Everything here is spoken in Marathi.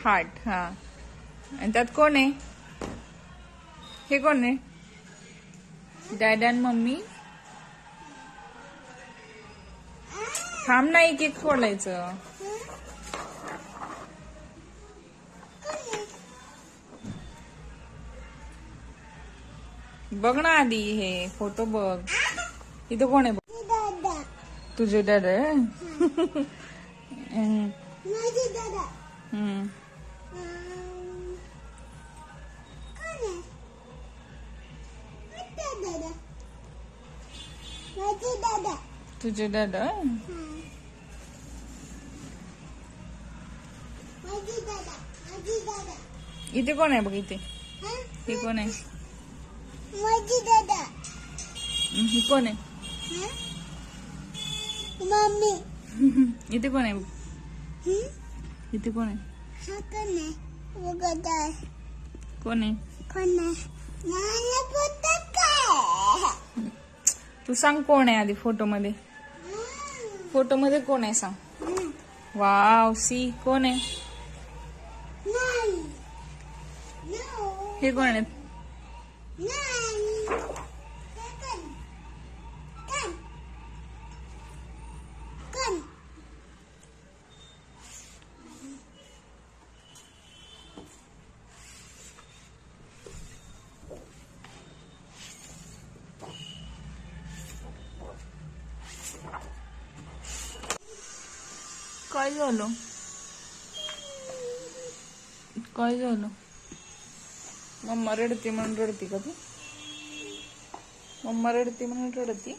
हार्ट. हा, आणि त्यात कोण आहे? हे कोण आहे? Dad and mummy. थांब नाही, केक फोडायचं. बघ ना आधी हे फोटो बघ. इथं कोण आहे? तुझे डॅड आहे. तुझे डॅड आहे. इथे कोण आहे बघ इथे. हे कोण आहे? ही कोण आहे? मम्मी. इथे कोण आहे बघ. इथे कोण आहे? कोण आहे? तू सांग कोण आहे आधी फोटो मध्ये. फोटो मध्ये कोण आहे सांग. वाव, सी कोण आहे? हे कोण आहेत? काय झालं? काय झालं? मम्मा रडते म्हणून रडती का तू? मम्मा रडते म्हणून रडती?